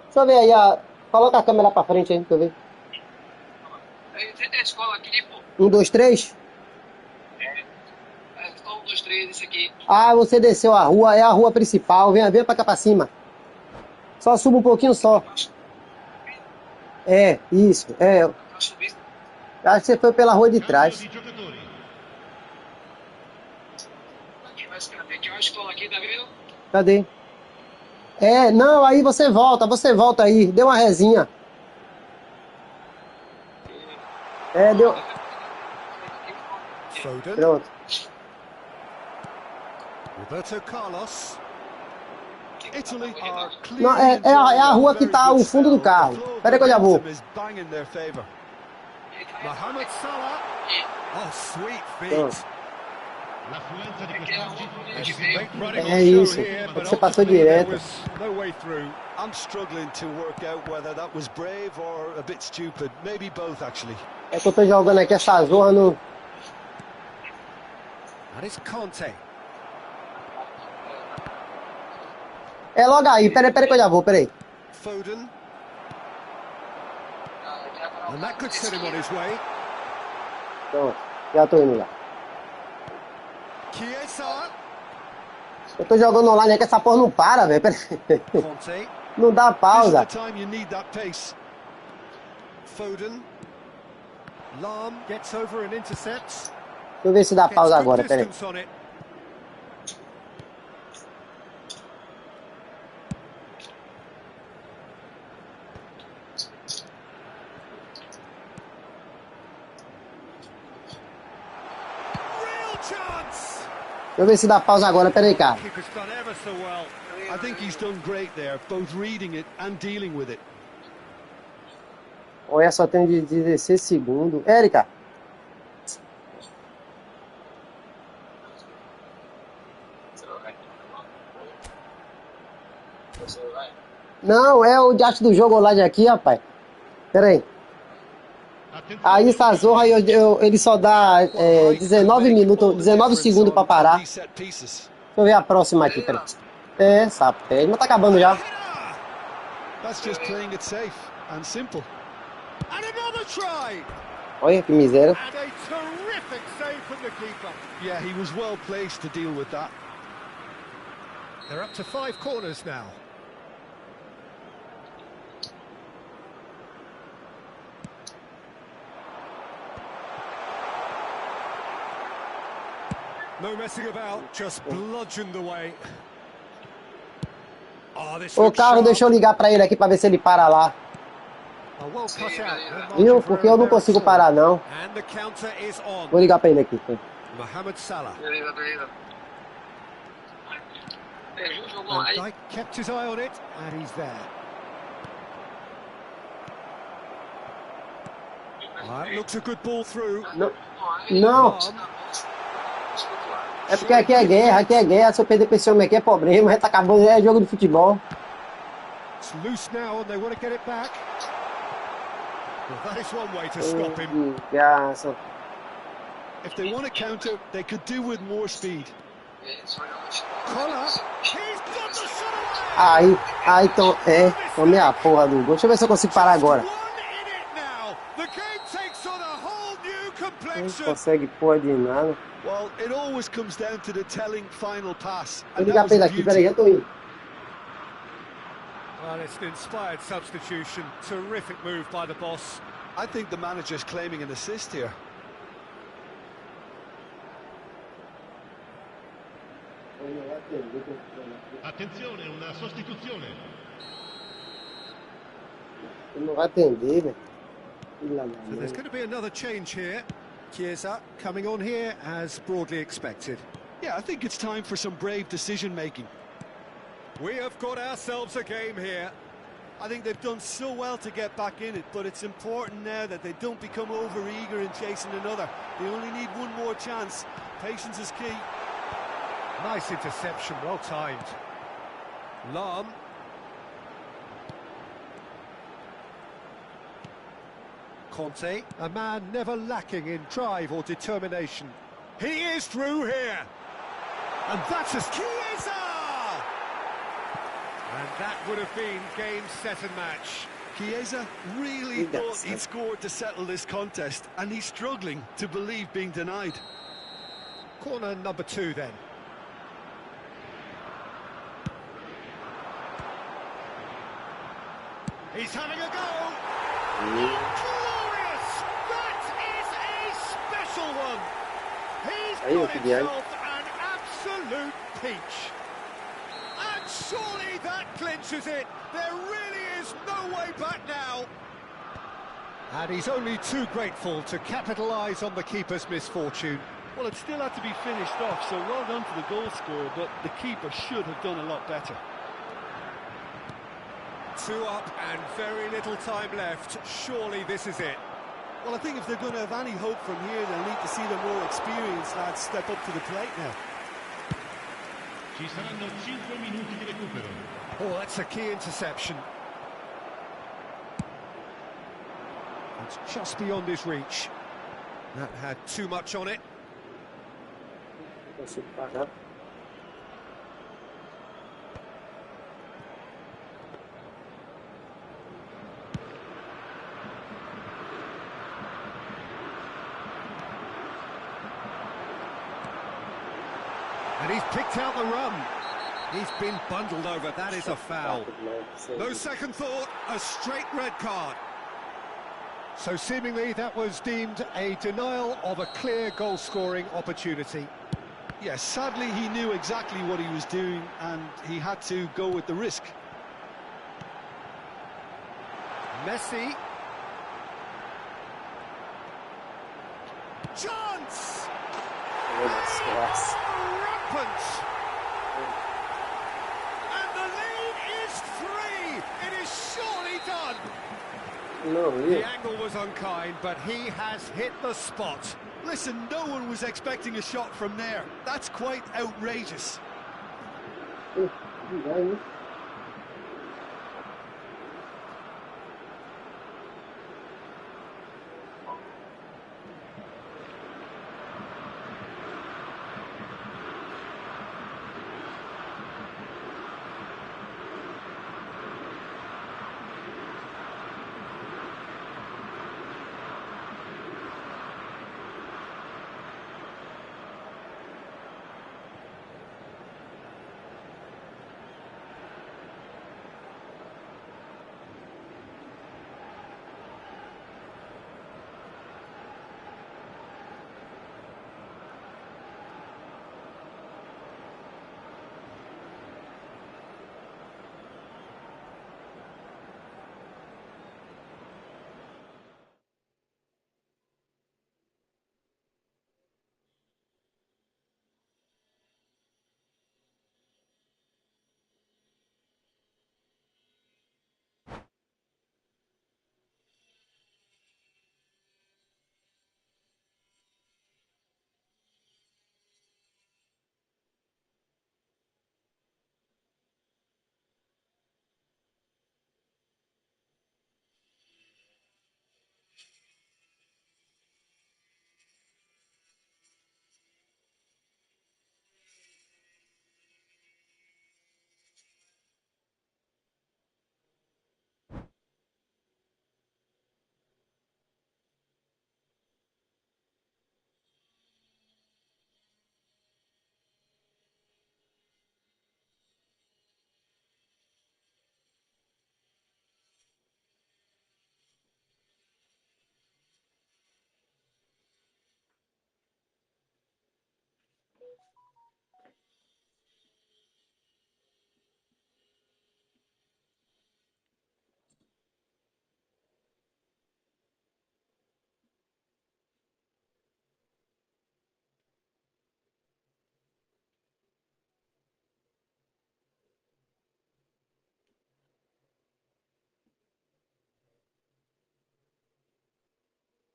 Deixa eu ver aí coloca a câmera pra frente aí, pra eu ver. Você tem a escola aqui, pô? 1, 2, 3. Só 1, 2, 3, esse aqui. Ah, você desceu a rua, é a rua principal. Vem pra cá pra cima. Só suba um pouquinho só. É, isso. Eu subi. Acho que você foi pela rua de trás. Tem uma escola aqui, tá vendo? Cadê? É, não, aí você volta aí. Deu uma resinha. É, deu. Foden. Pronto. Roberto Carlos. Italy are Não, clearly é a enjoying a rua que very tá good o fundo do spell. The carro. flow of Pera aí que eu já vou. momentum is bang in their favor. Mohamed Salah. Oh, sweet Pronto. feet. L'affluenza di quest'oggi è Yes, di great running É on show isso. here, É que but você passou ultimately there direto. was no way through. I'm struggling to work out whether that was brave or a bit stupid. Maybe both, actually. É que eu tô jogando aqui essa zorra no. And it's Conte. É logo aí. Pera aí que eu já vou. Pera aí. Foden. And that could set him on his way. Pronto. Já tô indo lá. Chiesa. Eu tô jogando online aqui, essa porra não para, velho. Pera aí. Conte. Não dá This is pausa. the time you need that pace. Foden. Lahm gets over and intercepts. Deixa eu ver se dá Gets pausa good agora. Pera aí. distance on it. Real chance. Deixa eu ver se dá pausa agora. Pera aí, cara. Keeper's done ever so well. I think he's done great there, both reading it and dealing with it. Olha, só tem de 16 segundos. Érica. Não, é o diacho do jogo online aqui, rapaz. Pera aí. Aí essa zorra ele só dá 19 minutos, 19 segundos pra parar. These set pieces. Deixa eu ver a próxima aqui, peraí. É, sapé, mas tá acabando já. That's just playing it safe and simple. And another try. Olha que miséria. And a terrific save from the keeper. Yeah, he was well placed to deal with that. They're up to 5 corners now. No messing about, just bludgeoned away. Oh, this Ô, looks Carlos, sharp. deixa eu ligar pra ele aqui pra ver se ele para lá. Oh, well cut out. No Viu? margin for Porque eu não error there consigo at all. parar, não. And the counter is on. Vou ligar pra ele aqui. Mohamed Salah. Beleza. Jogou Van aí. Dijk kept his eye on it, and he's there. That looks a good ball through. Não, é porque aqui é guerra. Se eu perder pra esse homem aqui é problema. Tá acabando, é jogo de futebol. It's loose now, and they want to get it back. Well, that is one way to stop him. Graça. If they want to counter, they could do with more speed. Collar, he's got the shot away. Aí, tomei a porra do gol. Deixa eu ver se eu consigo parar agora. One in it now. The game takes on a whole new Não complexion. consegue porra de nada. Well, it always comes down to the telling final pass. Vou And ligar that pra was ele a aqui, peraí, beauty. eu tô indo. Well, it's an inspired substitution. Terrific move by the boss. I think the manager's claiming an assist here. Attenzione, una sostituzione. Ele não vai atender, velho. Filha da So there's mãe. going to be another change here. Chiesa coming on here as broadly expected. Yeah, I think it's time for some brave decision-making. We have got ourselves a game here. I think they've done so well to get back in it, but it's important now that they don't become over-eager in chasing another. They only need one more chance. Patience is key. Nice interception, well timed. Lahm. Conte, a man never lacking in drive or determination. He is through here. And that's a Chiesa! And that would have been game, set and match. Chiesa really thought he'd scored to settle this contest, and he's struggling to believe being denied. Corner number 2 then. He's having a go. Glorious! That is a special one. He's Aí, got o que vier. himself an absolute peach. And surely that clinches it. There really is no way back now. And he's only too grateful to capitalise on the keeper's misfortune. Well, it still had to be finished off, so well done to the goal scorer, but the keeper should have done a lot better. 2 up and very little time left. Surely this is it. Well, I think if they're going to have any hope from here, they'll need to see the more experienced lads step up to the plate now. Ci saranno 5 minuti di recupero. Oh, that's a key interception. It's just beyond his reach. That had too much on it. And he's picked out the run. He's been bundled over. That is a foul. No second thought, a straight red card. So seemingly that was deemed a denial of a clear goal-scoring opportunity. Yes, sadly he knew exactly what he was doing and he had to go with the risk. Messi. Chance! Rampant! And the lead is 3! It is surely done! The angle was unkind, but he has hit the spot. Listen, no one was expecting a shot from there. That's quite outrageous.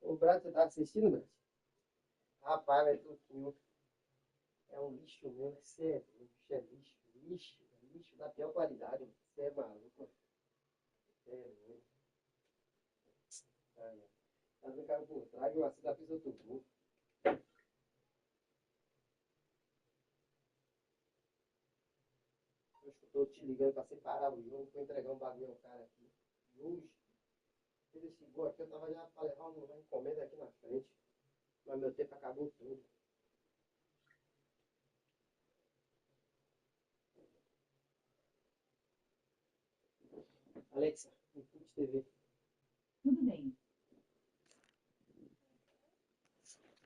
O Brad, você tá assistindo, Brad? Rapaz, velho, Tuquinho é um lixo mesmo, sério, o bicho é lixo, lixo da pior qualidade, mano. Você é maluco, mano. Sério, mano. Tá vendo cara por trás, eu assim da pista do gol. Eu tô te ligando pra separar o jogo, pra entregar um bagulho ao cara aqui. Justo. Ele chegou aqui, eu tava já pra levar uma encomenda aqui na frente. Mas meu tempo acabou tudo. Alexa, Input TV. Tudo bem.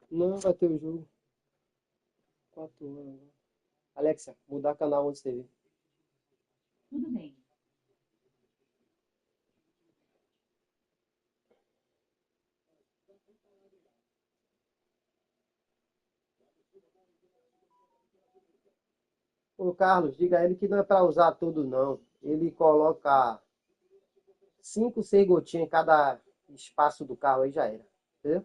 Não, vai ter o jogo. 4 horas agora. Alexa, mudar canal onde você vê. Tudo bem. Ô, Carlos, diga a ele que não é para usar tudo, não. Ele coloca 5, 6 gotinhas em cada espaço do carro, aí já era. Entendeu?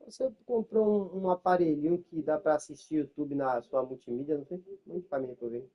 Você comprou um aparelhinho que dá para assistir YouTube na sua multimídia, não tem? Muito para mim que eu vejo.